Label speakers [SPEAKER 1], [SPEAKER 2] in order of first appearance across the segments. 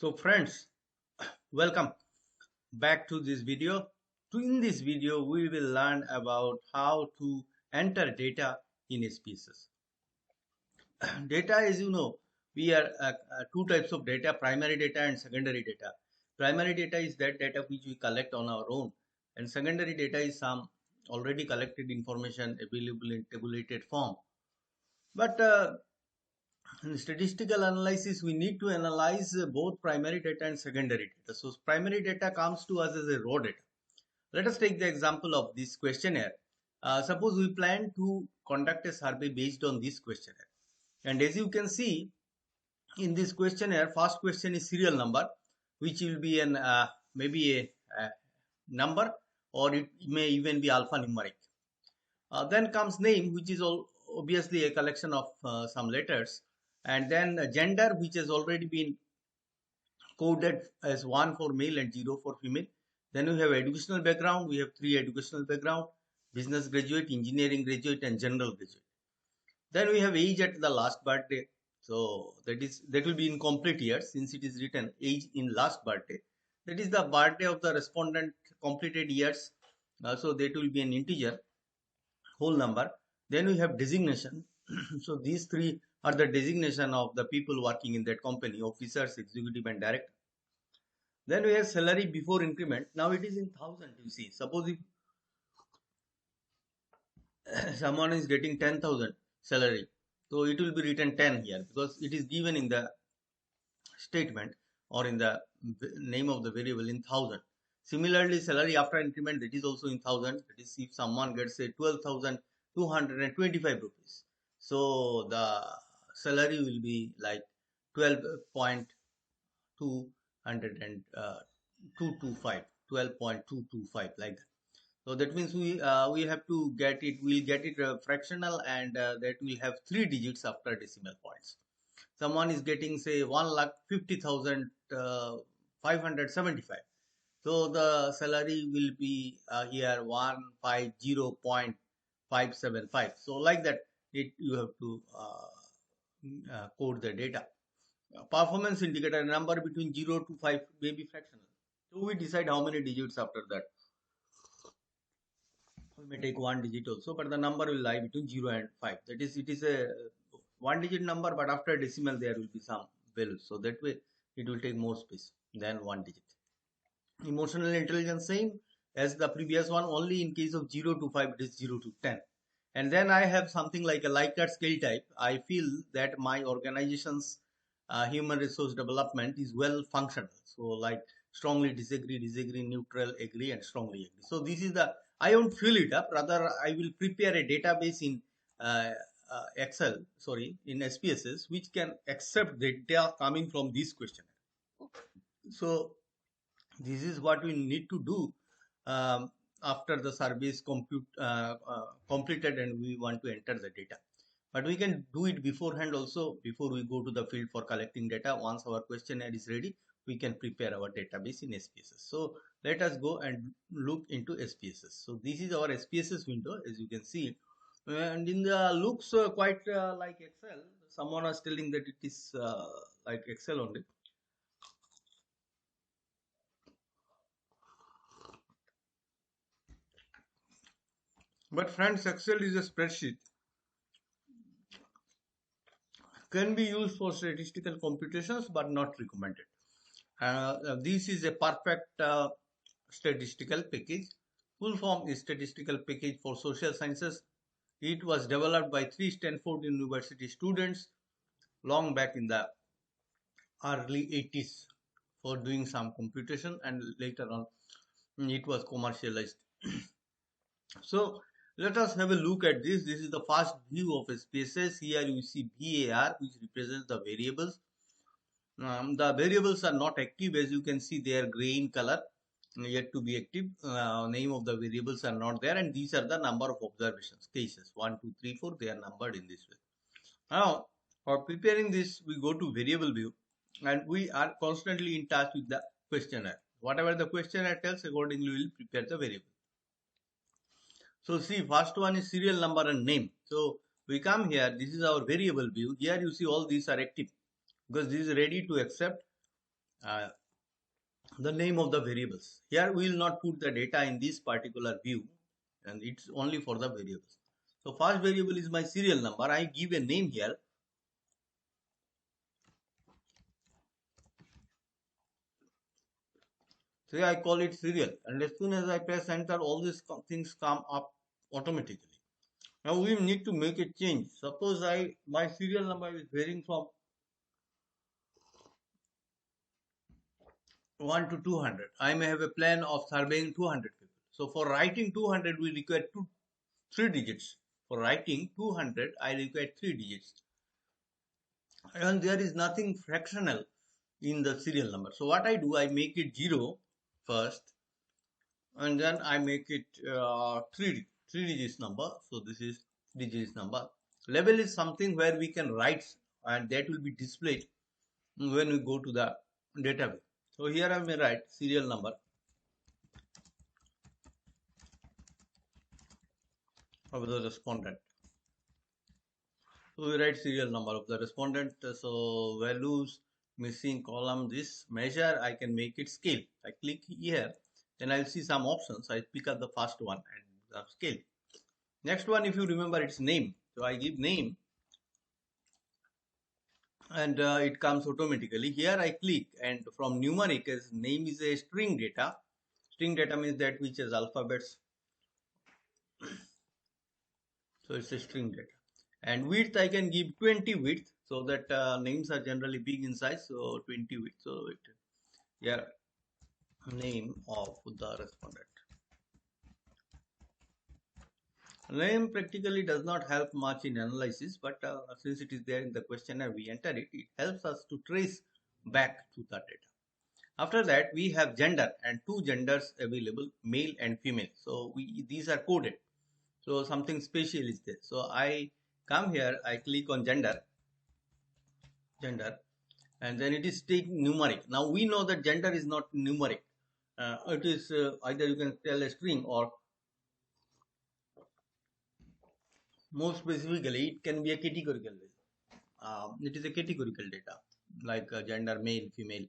[SPEAKER 1] So friends, welcome back to this video. In this video, we will learn about how to enter data in SPSS. Data, as you know, we are two types of data: primary data and secondary data. Primary data is that data which we collect on our own, and secondary data is some already collected information available in tabulated form. But in statistical analysis, we need to analyze both primary data and secondary data. So primary data comes to us as a raw data. Let us take the example of this questionnaire. Suppose we plan to conduct a survey based on this questionnaire. And as you can see in this questionnaire, first question is serial number, which will be an maybe a number, or it may even be alphanumeric. Then comes name, which is obviously a collection of some letters, and then gender, which has already been coded as 1 for male and 0 for female. Then we have educational background. We have 3 educational background: business graduate, engineering graduate, and general graduate. Then we have age at the last birthday. So that will be in complete years, since it is written age in last birthday. That is the birthday of the respondent completed years. So that will be an integer whole number. Then we have designation. So these three are the designation of the people working in that company: officers, executive, and director. Then we have salary before increment. Now it is in thousand. You see, suppose if someone is getting 10,000 salary, so it will be written 10 here, because it is given in the statement or in the name of the variable in thousand. Similarly, salary after increment, that is also in thousand. That is, if someone gets say 12,225 rupees, so the salary will be like 12.225, 12.225, like that. So that means we have to get it. We'll get it fractional, and that will have 3 digits after decimal points. Someone is getting say 1,50,575. So the salary will be here 150.575. So like that, you have to code the data. Performance indicator, number between 0 to 5 may be fractional. So we decide how many digits after that. We may take 1 digit also, but the number will lie between 0 and 5. That is, it is a 1 digit number, but after decimal there will be some value. So that way it will take more space than 1 digit. Emotional intelligence, same as the previous one, only in case of 0 to 5 it is 0 to 10. And then I have something like a Likert scale type. I feel that my organization's human resource development is well functional. So like strongly disagree, neutral, agree, and strongly agree. So this is the, I won't fill it up, rather I will prepare a database in in SPSS, which can accept data coming from this questionnaire. So this is what we need to do after the survey is completed and we want to enter the data. But we can do it beforehand also, before we go to the field for collecting data. Once our questionnaire is ready, we can prepare our database in SPSS. So let us go and look into SPSS. So this is our SPSS window, as you can see, and in the looks quite like Excel. Someone was telling that it is like Excel only. But friends, Excel is a spreadsheet. Can be used for statistical computations, but not recommended. This is a perfect statistical package. Full form is statistical package for social sciences. It was developed by 3 Stanford University students long back in the early 80s for doing some computation, and later on it was commercialized. So let us have a look at this. This is the first view of SPSS. Here you see VAR, which represents the variables. The variables are not active, as you can see they are gray in color, yet to be active. Name of the variables are not there, and these are the number of observations, cases 1, 2, 3, 4. They are numbered in this way. Now for preparing this, we go to variable view, and we are constantly in touch with the questionnaire. Whatever the questionnaire tells, accordingly we will prepare the variable. So see, first one is serial number and name. So we come here, this is our variable view. Here you see all these are active, because this is ready to accept uh, the name of the variables. Here we will not put the data in this particular view, and it's only for the variables. So first variable is my serial number. I give a name here. Say I call it serial, and as soon as I press enter, all these things come up automatically. Now we need to make a change. Suppose my serial number is varying from 1 to 200. I may have a plan of surveying 200 people. So for writing 200, we require 3 digits. For writing 200, I require 3 digits. And there is nothing fractional in the serial number. So what I do, I make it 0 first, and then I make it 3 digits number. So this is digits number. Level is something where we can write, and that will be displayed when we go to the database. So here I may write serial number of the respondent. So we write serial number of the respondent. So values, missing column, this measure, I can make it scale. I click here, then I'll see some options. I pick up the first one and the scale. Next one, if you remember, it's name. So I give name, and it comes automatically. Here I click, and from numeric, as name is a string data. String data means that which is alphabets. So it's a string data. And width, I can give 20 width, so that names are generally big in size, so 20 width. So it here name of the respondent. Name practically does not help much in analysis, but since it is there in the questionnaire, we enter it. It helps us to trace back to the data. After that, we have gender and 2 genders available, male and female. So these are coded. So something special is there. So I come here, I click on gender, and then it is taking numeric. Now we know that gender is not numeric. It is either you can tell a string, or more specifically, it can be a categorical data. It is a categorical data, like gender, male, female.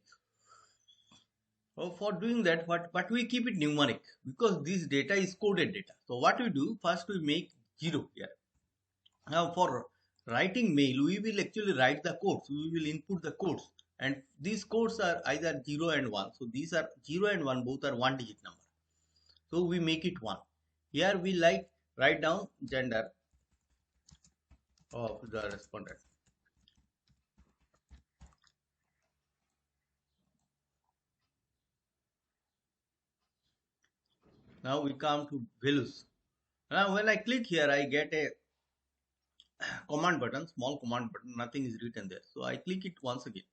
[SPEAKER 1] So for doing that, but we keep it numeric because this data is coded data. So what we do, first we make 0 here. Now for writing mail, we will actually write the codes. We will input the codes, and these codes are either 0 and 1. So these are 0 and 1, both are 1 digit number. So we make it 1. Here we write down gender of the respondent. Now we come to values. Now when I click here, I get a command button, small command button, nothing is written there. So I click it once again.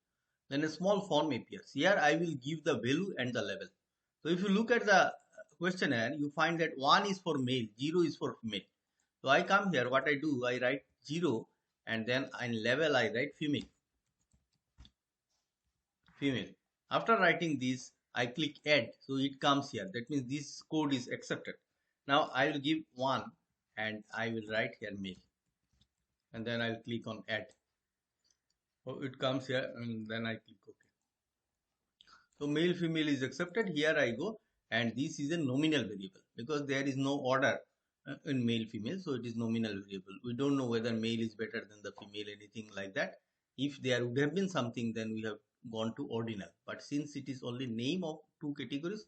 [SPEAKER 1] Then a small form appears. Here I will give the value and the level. So if you look at the questionnaire, you find that 1 is for male, 0 is for female. So I come here, what I do, I write 0, and then in level I write female. After writing this, I click add. So it comes here. That means this code is accepted. Now I will give 1, and I will write here male. And then I'll click on add. So it comes here, and then I click OK. So male female is accepted. Here I go, and this is a nominal variable because there is no order in male female, so it is nominal variable. We don't know whether male is better than the female, anything like that. If there would have been something, then we have gone to ordinal, but since it is only name of 2 categories,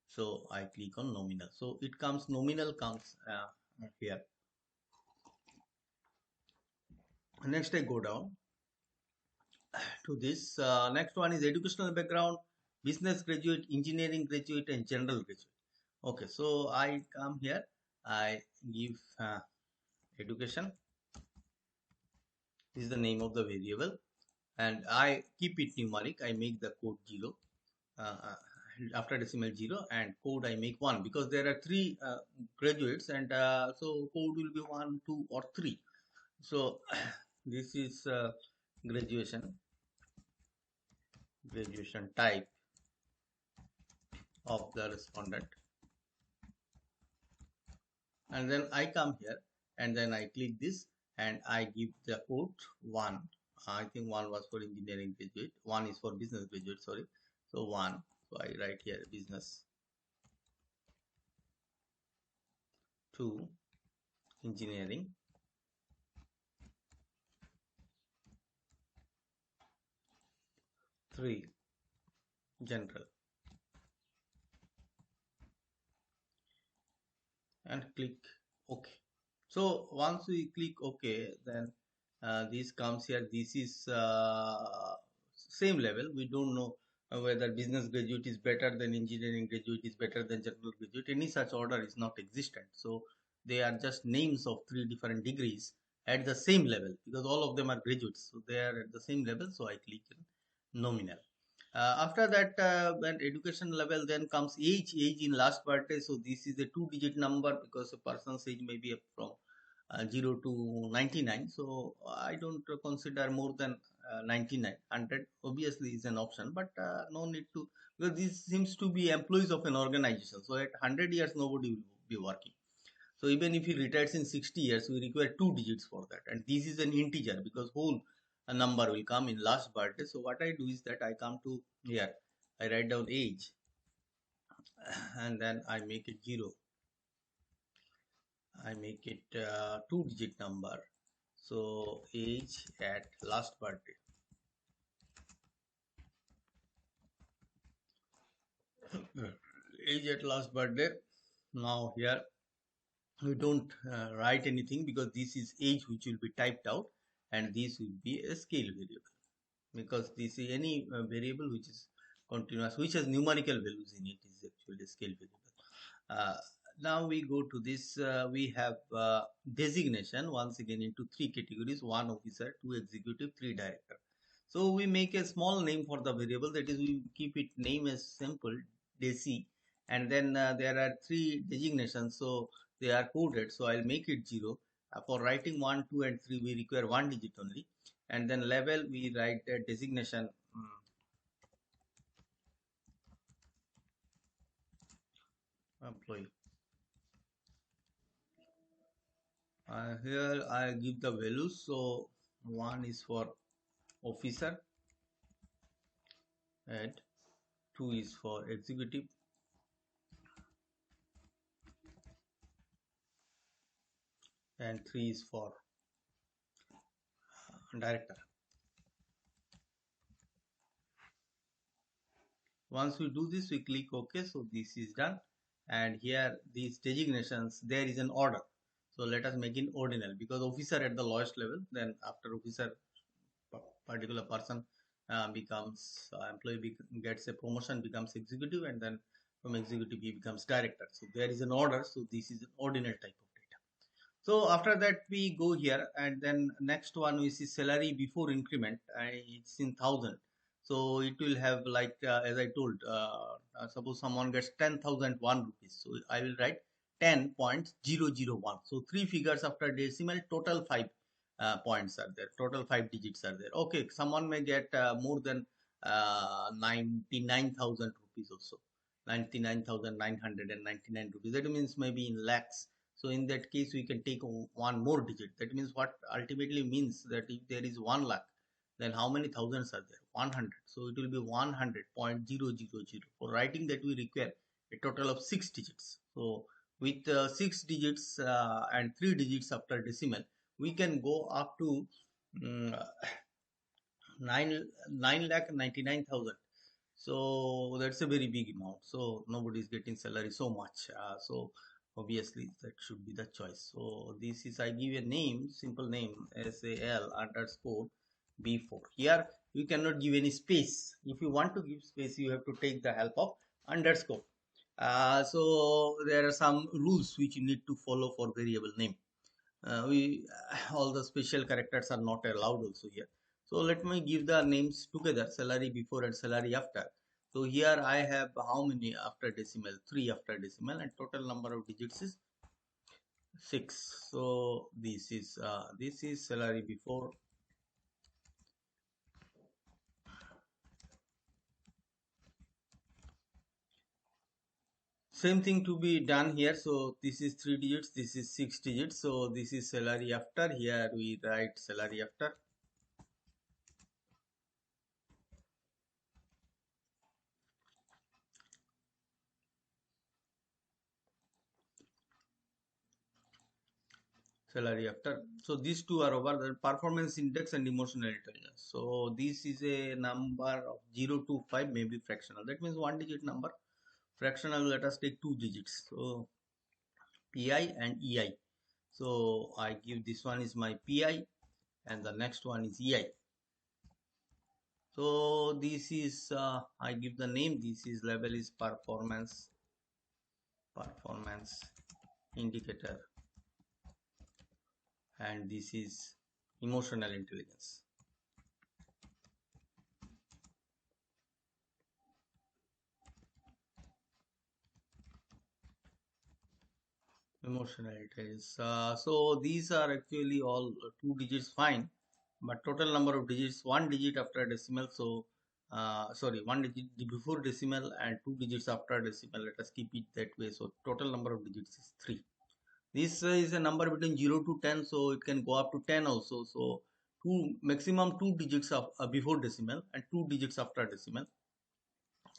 [SPEAKER 1] so I click on nominal. So it comes nominal comes here. Next I go down to this. Next one is educational background, business graduate, engineering graduate, and general graduate. Okay, so I come here, I give education. This is the name of the variable, and I keep it numeric. I make the code 0 after decimal 0, and code I make 1 because there are 3 graduates, and so code will be 1, 2, or 3. So this is graduation type of the respondent, and then I come here, and then I click this, and I give the code 1. I think 1 was for engineering graduate, 1 is for business graduate, sorry. So 1. So I write here business. 2. Engineering. 3. General. And click OK. So once we click OK, then this comes here. This is same level. We don't know whether business graduate is better than engineering graduate is better than general graduate. Any such order is not existent. So they are just names of 3 different degrees at the same level, because all of them are graduates. So they are at the same level. So I click nominal. After that, when education level, then comes age in last birthday. So this is a 2-digit number, because a person's age may be from 0 to 99. So I don't consider more than 99. 100 obviously is an option, but no need to, because this seems to be employees of an organization. So at 100 years nobody will be working. So even if he retires in 60 years, we require 2 digits for that. And this is an integer, because whole number will come in last birthday. So what I do is that I come to here, I write down age, and then I make it 0. I make it 2-digit number. So age at last birthday. Age at last birthday. Now here we don't write anything, because this is age which will be typed out, and this will be a scale variable, because this is any variable which is continuous, which has numerical values in it, is actually a scale variable. Now we go to this, we have designation once again into 3 categories: 1 officer, 2 executive, 3 director. So we make a small name for the variable, that is we keep it name as simple desi, and then there are 3 designations, so they are coded. So I'll make it 0. For writing 1, 2 and 3 we require 1 digit only, and then level we write a designation employee. Here I give the values. So 1 is for officer, and 2 is for executive, and 3 is for director. Once we do this, we click OK. So this is done, and here these designations, there is an order. So let us make it ordinal, because officer at the lowest level, then after officer particular person becomes employee gets a promotion, becomes executive, and then from executive he becomes director. So there is an order. So this is an ordinal type of data. So after that we go here, and then next one we see salary before increment, it's in 1000. So it will have like as I told, suppose someone gets 10,001 rupees. So I will write 10.001. So 3 figures after decimal, total 5 points are there, total 5 digits are there. Okay, someone may get more than 99,000 rupees also, 99,999 rupees. That means maybe in lakhs. So in that case, we can take one more digit. That means what ultimately means that if there is 1 lakh, then how many thousands are there? 100. So it will be 100.000. For writing that, we require a total of 6 digits. So with 6 digits and 3 digits after decimal, we can go up to um, 9,99,000. So that's a very big amount. So nobody is getting salary so much. So obviously that should be the choice. So this is, I give a name, simple name, SAL underscore B4. Here you cannot give any space. If you want to give space, you have to take the help of underscore. So there are some rules which you need to follow for variable name. We all the special characters are not allowed also here. So let me give the names together, salary before and salary after. So here I have how many after decimal? 3 after decimal, and total number of digits is 6. So this is salary before. Same thing to be done here. So this is 3 digits, this is 6 digits. So this is salary after. Here we write salary after. salary after. So these two are over the performance index and emotional intelligence. So this is a number of 0 to 5, maybe fractional, that means one digit number. Fractional, let us take two digits, so pi and ei. So I give this one is my pi and the next one is ei. So this is I give the name, this is level is performance indicator, and this is emotional intelligence. Emotional intelligence. So these are actually all two digits, fine, but total number of digits, one digit after decimal. So sorry, one digit before decimal and two digits after decimal. Let us keep it that way. So total number of digits is 3. This is a number between 0 to 10, so it can go up to 10 also. So two maximum two digits of before decimal and two digits after decimal.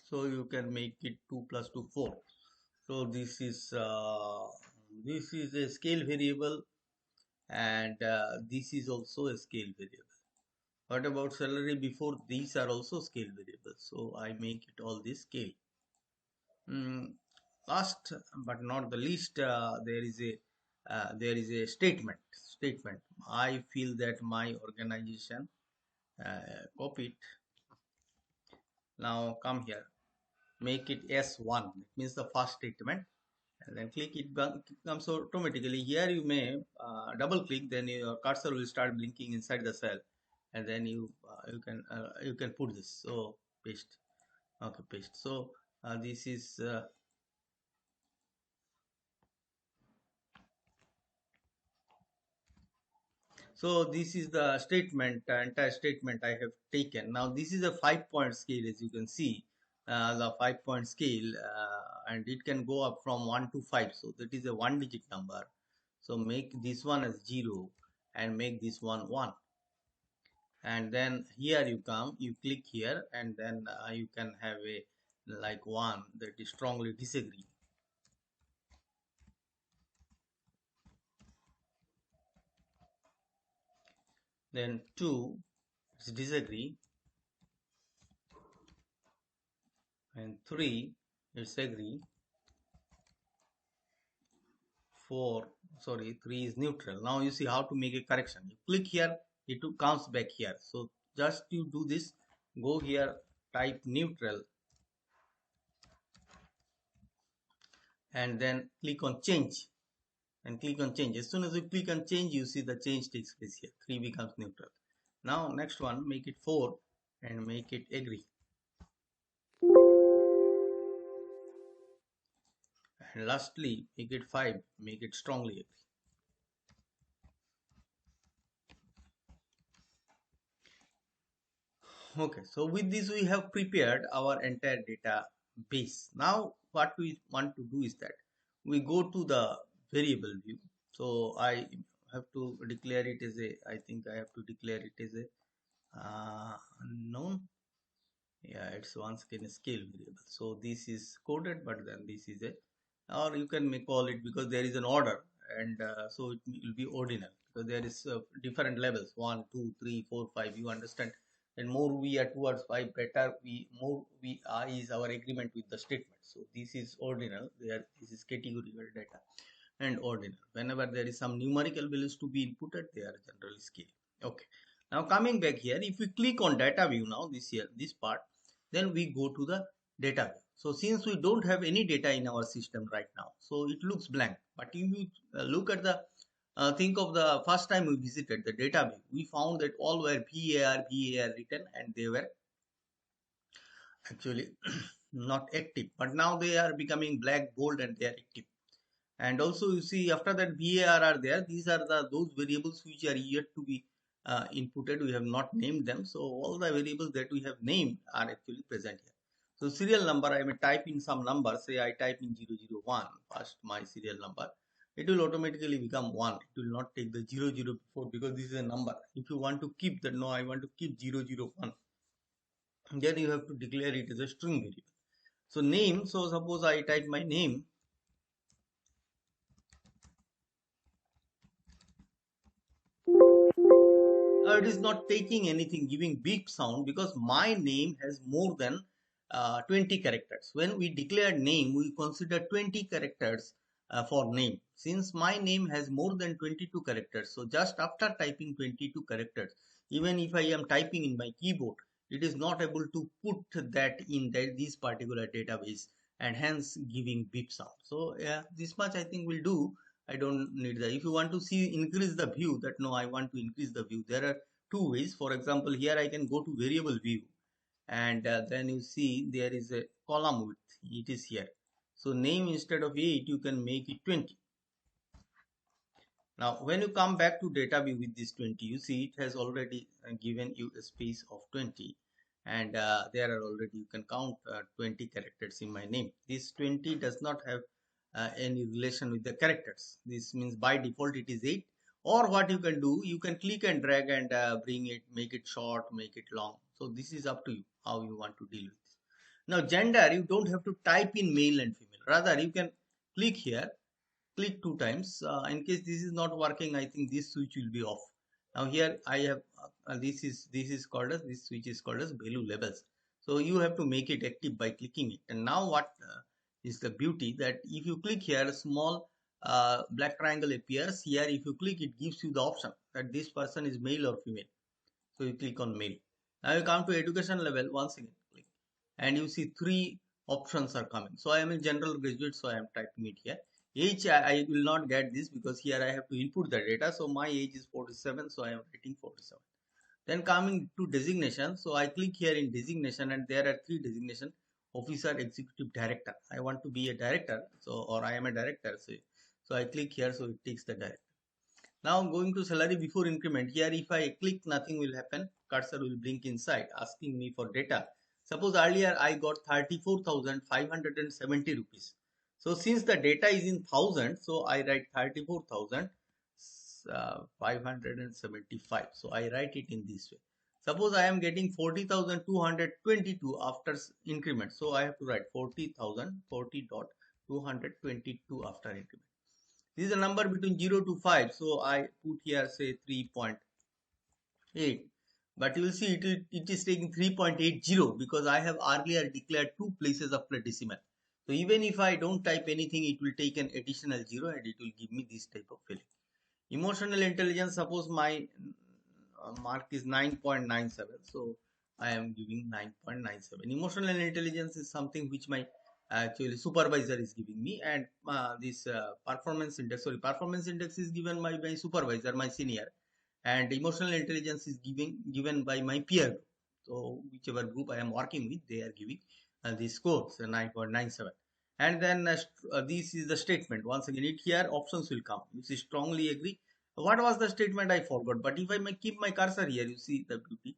[SPEAKER 1] So you can make it 2 plus 2 4. So this is a scale variable, and this is also a scale variable. What about salary before? These are also scale variables. So I make it all this scale. Last but not the least, there is a statement. I feel that my organization, copy it. Now come here, make it S1. That means the first statement, and then click it. Comes automatically. Here you may double click, then your cursor will start blinking inside the cell, and then you can put this. So paste. Okay, paste. So this is. So this is the statement, entire statement I have taken. Now this is a 5-point scale, as you can see, the 5-point scale, and it can go up from 1 to 5. So that is a one digit number. So make this one as 0 and make this one 1. And then here you come, you click here, and then you can have a like 1 that is strongly disagree. Then 2 is disagree, and 3 is agree. 4, sorry, 3 is neutral. Now you see how to make a correction. You click here, it comes back here. So just you do this, go here, type neutral, and then click on change, and click on change. As soon as you click on change, you see the change takes place here. 3 becomes neutral. Now next one, make it 4 and make it agree. And lastly, make it 5, make it strongly agree. Okay, so with this we have prepared our entire database. Now what we want to do is that we go to the variable view. So I have to declare it as a, I think I have to declare it as a unknown. Yeah, it's once again a scale variable. So this is coded, but then this is a, or you can call it, because there is an order, and so it will be ordinal. So there is different levels, 1, 2, 3, 4, 5. You understand? And more we are towards 5, better we more we are is our agreement with the statement. So this is ordinal. There, this is categorical data and ordinal. Whenever there is some numerical values to be inputted, they are generally scale. Okay. Now coming back here, if we click on data view now, this part, then we go to the data view. So since we don't have any data in our system right now, so it looks blank. But if you look at the think of the first time we visited the data view, we found that all were VAR written, and they were actually not active. But now they are becoming black, bold, and they are active. And also you see after that VAR are there. These are those variables which are yet to be inputted. We have not named them. So all the variables that we have named are actually present here. So serial number, I may type in some number. Say I type in 001 first, my serial number. It will automatically become 1. It will not take the 00 before, because this is a number. If you want to keep that, no, I want to keep 001. Then you have to declare it as a string variable. So name, so suppose I type my name. it is not taking anything, giving beep sound, because my name has more than 20 characters. When we declare name, we consider 20 characters for name. Since my name has more than 22 characters, so just after typing 22 characters, even if I am typing in my keyboard, it is not able to put that in this particular database, and hence giving beep sound. So yeah, this much I think will do. I don't need that. If you want to see increase the view, that no, I want to increase the view, there are two ways. For example, here I can go to variable view, and then you see there is a column width, it is here. So name, instead of 8 you can make it 20. Now when you come back to data view with this 20, you see it has already given you a space of 20, and there are already, you can count 20 characters in my name. This 20 does not have any relation with the characters. This means by default it is 8. Or what you can do, you can click and drag and bring it, make it short, make it long. So this is up to you how you want to deal with this. Now gender, you don't have to type in male and female. Rather you can click here, click 2 times. In case this is not working, I think this switch will be off. Now here I have this is called as, this switch is called as value labels. So you have to make it active by clicking it. And now what is the beauty, that if you click here, a small black triangle appears here. If you click, it gives you the option that this person is male or female. So you click on male. Now you come to education level, once again click, and you see 3 options are coming. So I am a general graduate, so I am typing it here. Age, I will not get this because here I have to input the data. So my age is 47, so I am writing 47. Then coming to designation, so I click here in designation, and there are 3 designation: officer, executive, director. I want to be a director, so, or I am a director, so I click here, so it takes the director. Now going to salary before increment, here if I click, nothing will happen. Cursor will blink inside, asking me for data. Suppose earlier I got 34,570 rupees. So since the data is in thousand, so I write 34,575. So I write it in this way. Suppose I am getting 40,222 after increment. So I have to write 40,000, 40.222 after increment. This is a number between 0 to 5. So I put here say 3.8. But you will see it is taking 3.80 because I have earlier declared 2 places after decimal. So even if I don't type anything, it will take an additional 0 and it will give me this type of feeling. Emotional intelligence, suppose my mark is 9.97. So I am giving 9.97. Emotional intelligence is something which my actually supervisor is giving me, and this performance index is given by my supervisor, my senior, and emotional intelligence is given by my peer group. So whichever group I am working with, they are giving these scores 9.97. And then this is the statement. Once again, it here options will come. You see, strongly agree. What was the statement? I forgot. But if I may keep my cursor here, you see the beauty.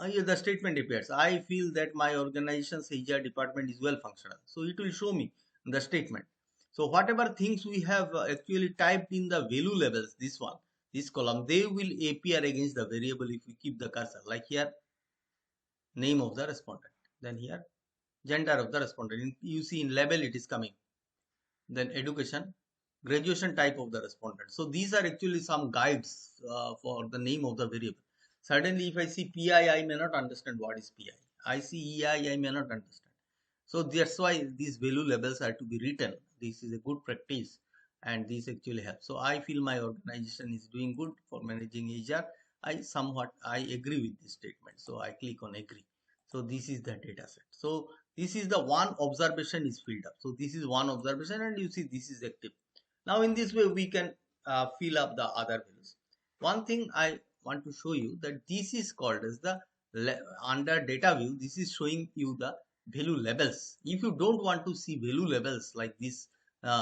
[SPEAKER 1] Here the statement appears. I feel that my organization's HR department is well functional. So it will show me the statement. So whatever things we have actually typed in the value labels, this one, this column, they will appear against the variable if we keep the cursor. Like here, name of the respondent. Then here, gender of the respondent. You see in label it is coming. Then education, graduation type of the respondent. So these are actually some guides for the name of the variable. Suddenly if I see PI, I may not understand what is PI. I see EI, I may not understand. So that's why these value labels are to be written. This is a good practice and this actually helps. So I feel my organization is doing good for managing HR. I agree with this statement. So I click on agree. So this is the data set. So this is the one observation is filled up. So this is one observation and you see this is active. Now in this way we can fill up the other values. One thing I want to show you, that this is called as the under data view, this is showing you the value labels. If you don't want to see value labels like this,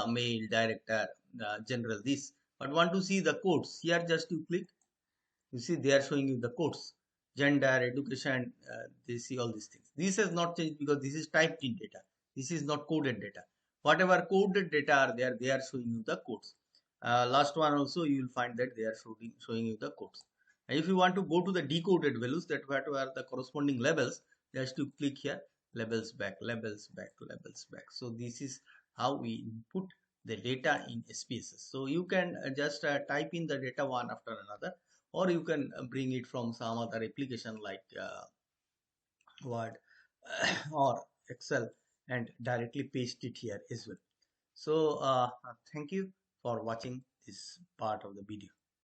[SPEAKER 1] male, director, general, this, but want to see the codes, here just you click, you see they are showing you the codes, gender, education, they see all these things. This has not changed because this is typed in data. This is not coded data. Whatever coded data are there, they are showing you the codes. Last one also you will find that they are showing you the codes. And if you want to go to the decoded values, that what are the corresponding labels, just to click here, labels back, labels back, labels back. So this is how we input the data in SPSS. So you can just type in the data one after another, or you can bring it from some other application like Word or Excel and directly paste it here as well. So thank you for watching this part of the video.